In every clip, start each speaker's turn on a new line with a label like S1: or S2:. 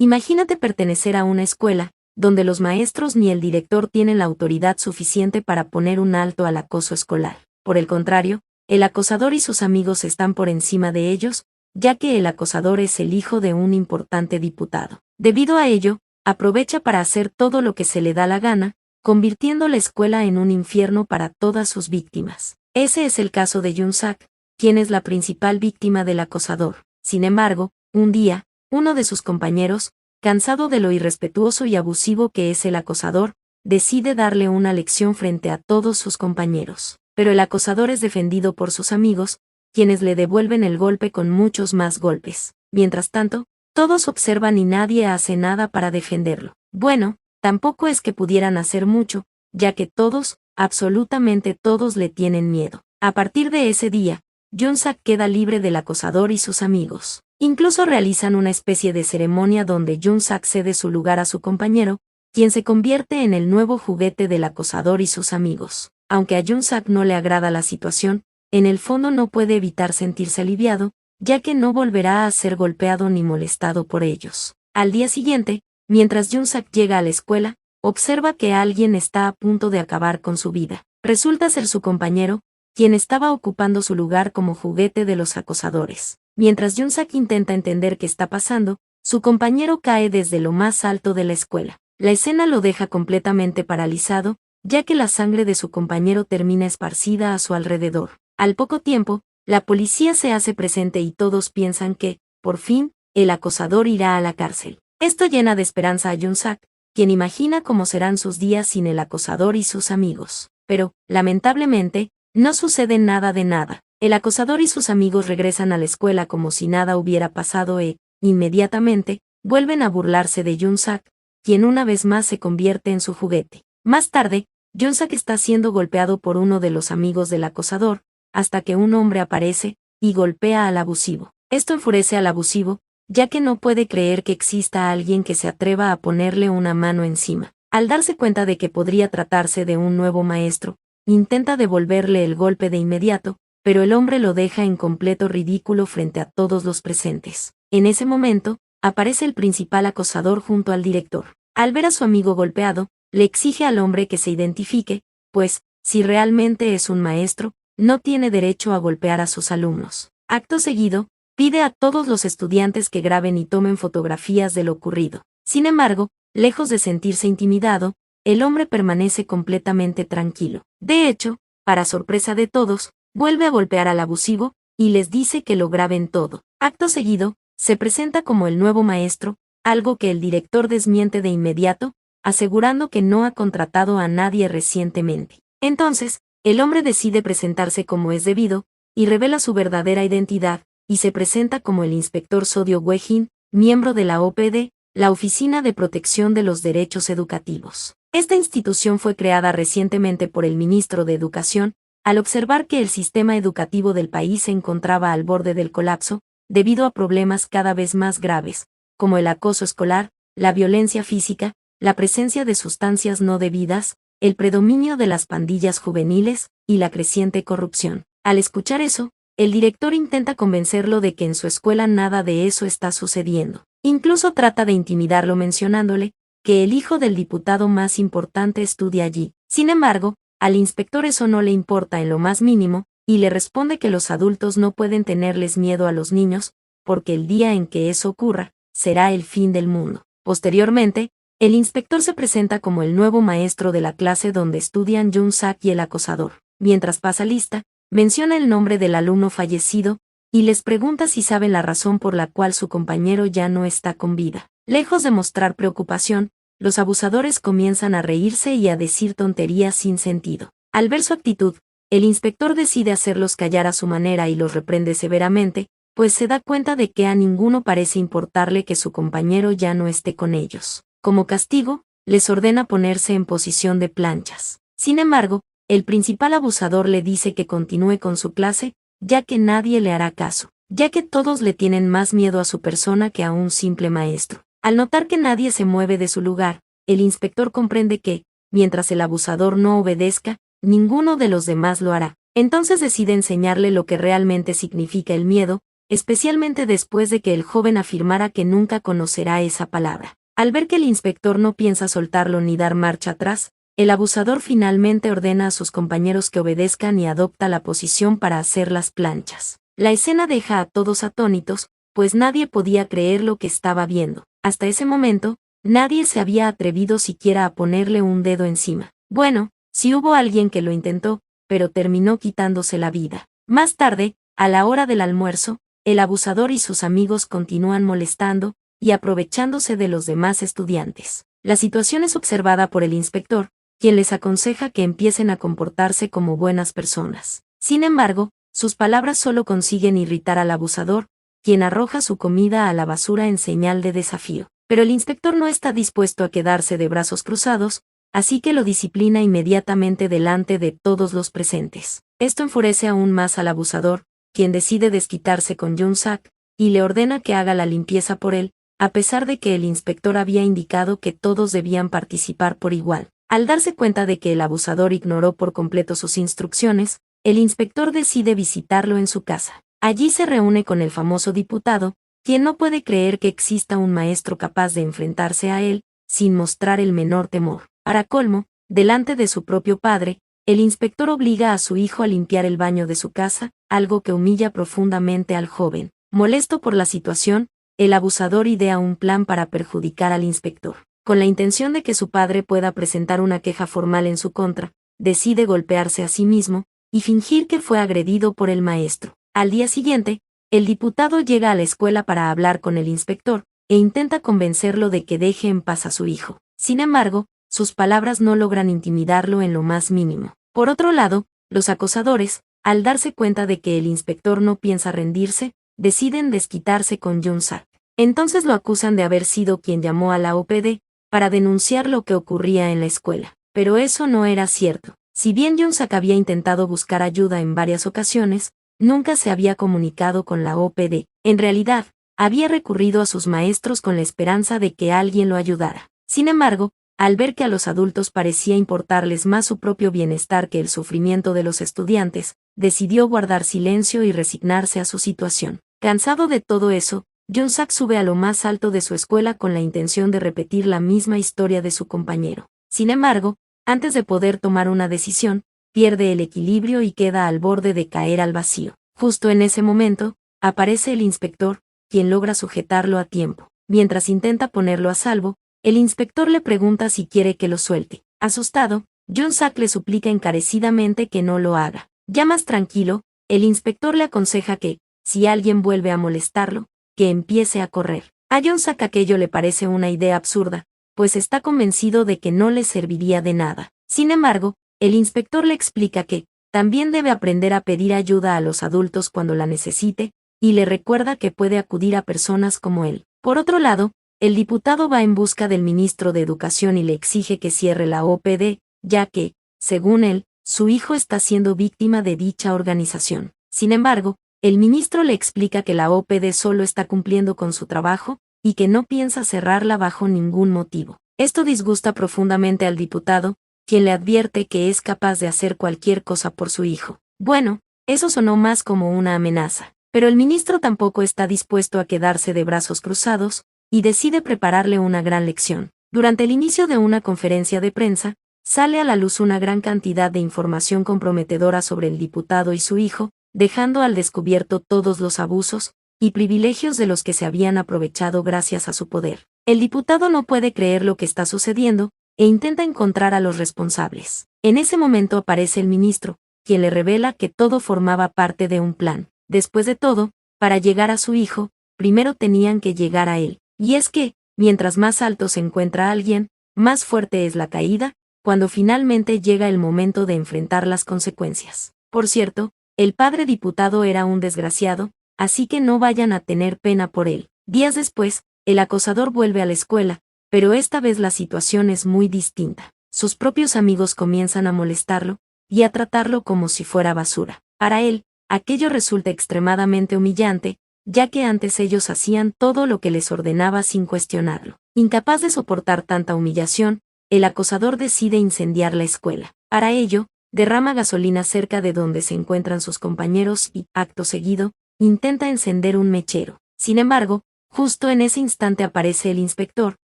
S1: Imagínate pertenecer a una escuela, donde los maestros ni el director tienen la autoridad suficiente para poner un alto al acoso escolar. Por el contrario, el acosador y sus amigos están por encima de ellos, ya que el acosador es el hijo de un importante diputado. Debido a ello, aprovecha para hacer todo lo que se le da la gana, convirtiendo la escuela en un infierno para todas sus víctimas. Ese es el caso de Jun-sak, quien es la principal víctima del acosador. Sin embargo, un día, uno de sus compañeros, cansado de lo irrespetuoso y abusivo que es el acosador, decide darle una lección frente a todos sus compañeros. Pero el acosador es defendido por sus amigos, quienes le devuelven el golpe con muchos más golpes. Mientras tanto, todos observan y nadie hace nada para defenderlo. Bueno, tampoco es que pudieran hacer mucho, ya que todos, absolutamente todos le tienen miedo. A partir de ese día, Jun-sak queda libre del acosador y sus amigos. Incluso realizan una especie de ceremonia donde Jun-sak cede su lugar a su compañero, quien se convierte en el nuevo juguete del acosador y sus amigos. Aunque a Jun-sak no le agrada la situación, en el fondo no puede evitar sentirse aliviado, ya que no volverá a ser golpeado ni molestado por ellos. Al día siguiente, mientras Jun-sak llega a la escuela, observa que alguien está a punto de acabar con su vida. Resulta ser su compañero, quien estaba ocupando su lugar como juguete de los acosadores. Mientras Jun-sak intenta entender qué está pasando, su compañero cae desde lo más alto de la escuela. La escena lo deja completamente paralizado, ya que la sangre de su compañero termina esparcida a su alrededor. Al poco tiempo, la policía se hace presente y todos piensan que, por fin, el acosador irá a la cárcel. Esto llena de esperanza a Jun-sak, quien imagina cómo serán sus días sin el acosador y sus amigos. Pero, lamentablemente, no sucede nada de nada. El acosador y sus amigos regresan a la escuela como si nada hubiera pasado e, inmediatamente, vuelven a burlarse de Jun-sak, quien una vez más se convierte en su juguete. Más tarde, Jun-sak está siendo golpeado por uno de los amigos del acosador, hasta que un hombre aparece y golpea al abusivo. Esto enfurece al abusivo, ya que no puede creer que exista alguien que se atreva a ponerle una mano encima. Al darse cuenta de que podría tratarse de un nuevo maestro, intenta devolverle el golpe de inmediato, pero el hombre lo deja en completo ridículo frente a todos los presentes. En ese momento, aparece el principal acosador junto al director. Al ver a su amigo golpeado, le exige al hombre que se identifique, pues, si realmente es un maestro, no tiene derecho a golpear a sus alumnos. Acto seguido, pide a todos los estudiantes que graben y tomen fotografías de lo ocurrido. Sin embargo, lejos de sentirse intimidado, el hombre permanece completamente tranquilo. De hecho, para sorpresa de todos, vuelve a golpear al abusivo, y les dice que lo graben todo. Acto seguido, se presenta como el nuevo maestro, algo que el director desmiente de inmediato, asegurando que no ha contratado a nadie recientemente. Entonces, el hombre decide presentarse como es debido, y revela su verdadera identidad, y se presenta como el inspector Sodio Wejin, miembro de la OPD, la Oficina de Protección de los Derechos Educativos. Esta institución fue creada recientemente por el ministro de Educación, al observar que el sistema educativo del país se encontraba al borde del colapso, debido a problemas cada vez más graves, como el acoso escolar, la violencia física, la presencia de sustancias no debidas, el predominio de las pandillas juveniles, y la creciente corrupción. Al escuchar eso, el director intenta convencerlo de que en su escuela nada de eso está sucediendo. Incluso trata de intimidarlo mencionándole que el hijo del diputado más importante estudia allí. Sin embargo, al inspector eso no le importa en lo más mínimo, y le responde que los adultos no pueden tenerles miedo a los niños, porque el día en que eso ocurra, será el fin del mundo. Posteriormente, el inspector se presenta como el nuevo maestro de la clase donde estudian Jun-sak y el acosador. Mientras pasa lista, menciona el nombre del alumno fallecido, y les pregunta si saben la razón por la cual su compañero ya no está con vida. Lejos de mostrar preocupación, los abusadores comienzan a reírse y a decir tonterías sin sentido. Al ver su actitud, el inspector decide hacerlos callar a su manera y los reprende severamente, pues se da cuenta de que a ninguno parece importarle que su compañero ya no esté con ellos. Como castigo, les ordena ponerse en posición de planchas. Sin embargo, el principal abusador le dice que continúe con su clase, ya que nadie le hará caso, ya que todos le tienen más miedo a su persona que a un simple maestro. Al notar que nadie se mueve de su lugar, el inspector comprende que, mientras el abusador no obedezca, ninguno de los demás lo hará. Entonces decide enseñarle lo que realmente significa el miedo, especialmente después de que el joven afirmara que nunca conocerá esa palabra. Al ver que el inspector no piensa soltarlo ni dar marcha atrás, el abusador finalmente ordena a sus compañeros que obedezcan y adopta la posición para hacer las planchas. La escena deja a todos atónitos, pues nadie podía creer lo que estaba viendo. Hasta ese momento, nadie se había atrevido siquiera a ponerle un dedo encima. Bueno, sí hubo alguien que lo intentó, pero terminó quitándose la vida. Más tarde, a la hora del almuerzo, el abusador y sus amigos continúan molestando y aprovechándose de los demás estudiantes. La situación es observada por el inspector, quien les aconseja que empiecen a comportarse como buenas personas. Sin embargo, sus palabras solo consiguen irritar al abusador, quien arroja su comida a la basura en señal de desafío. Pero el inspector no está dispuesto a quedarse de brazos cruzados, así que lo disciplina inmediatamente delante de todos los presentes. Esto enfurece aún más al abusador, quien decide desquitarse con Jung-sak, y le ordena que haga la limpieza por él, a pesar de que el inspector había indicado que todos debían participar por igual. Al darse cuenta de que el abusador ignoró por completo sus instrucciones, el inspector decide visitarlo en su casa. Allí se reúne con el famoso diputado, quien no puede creer que exista un maestro capaz de enfrentarse a él, sin mostrar el menor temor. Para colmo, delante de su propio padre, el inspector obliga a su hijo a limpiar el baño de su casa, algo que humilla profundamente al joven. Molesto por la situación, el abusador idea un plan para perjudicar al inspector. Con la intención de que su padre pueda presentar una queja formal en su contra, decide golpearse a sí mismo y fingir que fue agredido por el maestro. Al día siguiente, el diputado llega a la escuela para hablar con el inspector e intenta convencerlo de que deje en paz a su hijo. Sin embargo, sus palabras no logran intimidarlo en lo más mínimo. Por otro lado, los acosadores, al darse cuenta de que el inspector no piensa rendirse, deciden desquitarse con Jung-sak. Entonces lo acusan de haber sido quien llamó a la OPD para denunciar lo que ocurría en la escuela. Pero eso no era cierto. Si bien Jung-sak había intentado buscar ayuda en varias ocasiones, nunca se había comunicado con la OPD. En realidad, había recurrido a sus maestros con la esperanza de que alguien lo ayudara. Sin embargo, al ver que a los adultos parecía importarles más su propio bienestar que el sufrimiento de los estudiantes, decidió guardar silencio y resignarse a su situación. Cansado de todo eso, Jung-sak sube a lo más alto de su escuela con la intención de repetir la misma historia de su compañero. Sin embargo, antes de poder tomar una decisión, pierde el equilibrio y queda al borde de caer al vacío. Justo en ese momento, aparece el inspector, quien logra sujetarlo a tiempo. Mientras intenta ponerlo a salvo, el inspector le pregunta si quiere que lo suelte. Asustado, Jung-sak le suplica encarecidamente que no lo haga. Ya más tranquilo, el inspector le aconseja que, si alguien vuelve a molestarlo, que empiece a correr. A Jung-sak aquello le parece una idea absurda, pues está convencido de que no le serviría de nada. Sin embargo, el inspector le explica que, también debe aprender a pedir ayuda a los adultos cuando la necesite, y le recuerda que puede acudir a personas como él. Por otro lado, el diputado va en busca del ministro de Educación y le exige que cierre la OPD, ya que, según él, su hijo está siendo víctima de dicha organización. Sin embargo, el ministro le explica que la OPD solo está cumpliendo con su trabajo, y que no piensa cerrarla bajo ningún motivo. Esto disgusta profundamente al diputado, quien le advierte que es capaz de hacer cualquier cosa por su hijo. Bueno, eso sonó más como una amenaza. Pero el ministro tampoco está dispuesto a quedarse de brazos cruzados, y decide prepararle una gran lección. Durante el inicio de una conferencia de prensa, sale a la luz una gran cantidad de información comprometedora sobre el diputado y su hijo, dejando al descubierto todos los abusos y privilegios de los que se habían aprovechado gracias a su poder. El diputado no puede creer lo que está sucediendo, e intenta encontrar a los responsables. En ese momento aparece el ministro, quien le revela que todo formaba parte de un plan. Después de todo, para llegar a su hijo, primero tenían que llegar a él. Y es que, mientras más alto se encuentra alguien, más fuerte es la caída, cuando finalmente llega el momento de enfrentar las consecuencias. Por cierto, el padre diputado era un desgraciado, así que no vayan a tener pena por él. Días después, el acosador vuelve a la escuela, pero esta vez la situación es muy distinta. Sus propios amigos comienzan a molestarlo, y a tratarlo como si fuera basura. Para él, aquello resulta extremadamente humillante, ya que antes ellos hacían todo lo que les ordenaba sin cuestionarlo. Incapaz de soportar tanta humillación, el acosador decide incendiar la escuela. Para ello, derrama gasolina cerca de donde se encuentran sus compañeros y, acto seguido, intenta encender un mechero. Sin embargo, justo en ese instante aparece el inspector,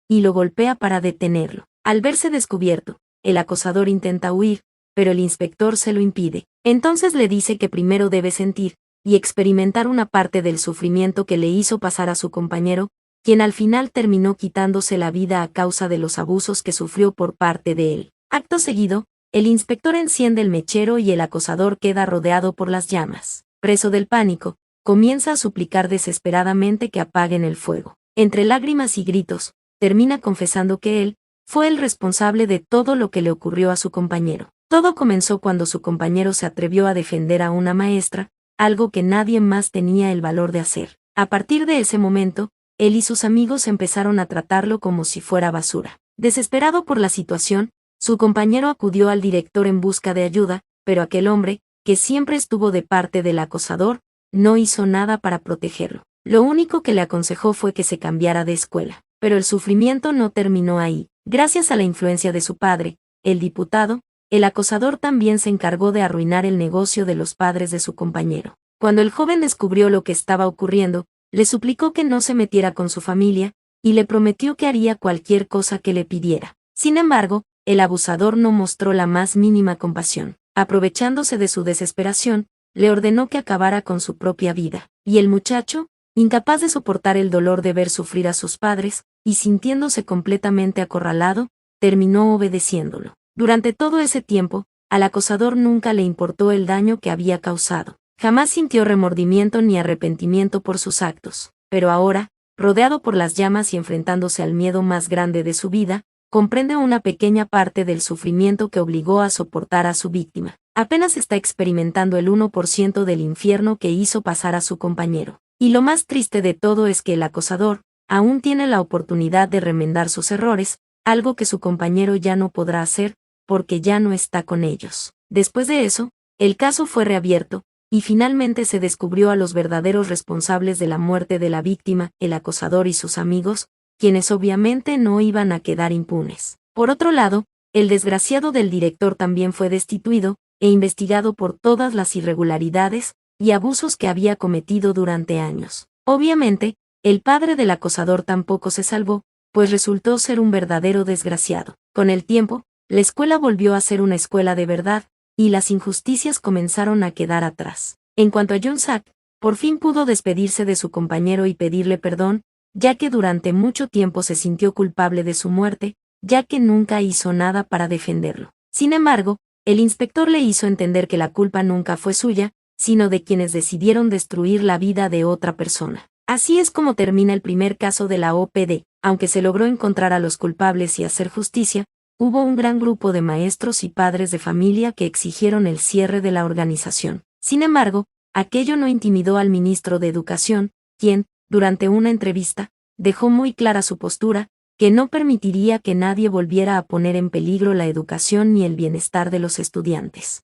S1: y lo golpea para detenerlo. Al verse descubierto, el acosador intenta huir, pero el inspector se lo impide. Entonces le dice que primero debe sentir y experimentar una parte del sufrimiento que le hizo pasar a su compañero, quien al final terminó quitándose la vida a causa de los abusos que sufrió por parte de él. Acto seguido, el inspector enciende el mechero y el acosador queda rodeado por las llamas. Preso del pánico, comienza a suplicar desesperadamente que apaguen el fuego. Entre lágrimas y gritos, termina confesando que él fue el responsable de todo lo que le ocurrió a su compañero. Todo comenzó cuando su compañero se atrevió a defender a una maestra, algo que nadie más tenía el valor de hacer. A partir de ese momento, él y sus amigos empezaron a tratarlo como si fuera basura. Desesperado por la situación, su compañero acudió al director en busca de ayuda, pero aquel hombre, que siempre estuvo de parte del acosador, no hizo nada para protegerlo. Lo único que le aconsejó fue que se cambiara de escuela. Pero el sufrimiento no terminó ahí. Gracias a la influencia de su padre, el diputado, el acosador también se encargó de arruinar el negocio de los padres de su compañero. Cuando el joven descubrió lo que estaba ocurriendo, le suplicó que no se metiera con su familia, y le prometió que haría cualquier cosa que le pidiera. Sin embargo, el abusador no mostró la más mínima compasión. Aprovechándose de su desesperación, le ordenó que acabara con su propia vida. Y el muchacho, incapaz de soportar el dolor de ver sufrir a sus padres, y sintiéndose completamente acorralado, terminó obedeciéndolo. Durante todo ese tiempo, al acosador nunca le importó el daño que había causado. Jamás sintió remordimiento ni arrepentimiento por sus actos. Pero ahora, rodeado por las llamas y enfrentándose al miedo más grande de su vida, comprende una pequeña parte del sufrimiento que obligó a soportar a su víctima. Apenas está experimentando el 1% del infierno que hizo pasar a su compañero. Y lo más triste de todo es que el acosador aún tiene la oportunidad de remendar sus errores, algo que su compañero ya no podrá hacer, porque ya no está con ellos. Después de eso, el caso fue reabierto, y finalmente se descubrió a los verdaderos responsables de la muerte de la víctima, el acosador y sus amigos, quienes obviamente no iban a quedar impunes. Por otro lado, el desgraciado del director también fue destituido e investigado por todas las irregularidades y abusos que había cometido durante años. Obviamente, el padre del acosador tampoco se salvó, pues resultó ser un verdadero desgraciado. Con el tiempo, la escuela volvió a ser una escuela de verdad, y las injusticias comenzaron a quedar atrás. En cuanto a John Sack, por fin pudo despedirse de su compañero y pedirle perdón, ya que durante mucho tiempo se sintió culpable de su muerte, ya que nunca hizo nada para defenderlo. Sin embargo, el inspector le hizo entender que la culpa nunca fue suya, sino de quienes decidieron destruir la vida de otra persona. Así es como termina el primer caso de la OPD. Aunque se logró encontrar a los culpables y hacer justicia, hubo un gran grupo de maestros y padres de familia que exigieron el cierre de la organización. Sin embargo, aquello no intimidó al ministro de Educación, quien, durante una entrevista, dejó muy clara su postura, que no permitiría que nadie volviera a poner en peligro la educación ni el bienestar de los estudiantes.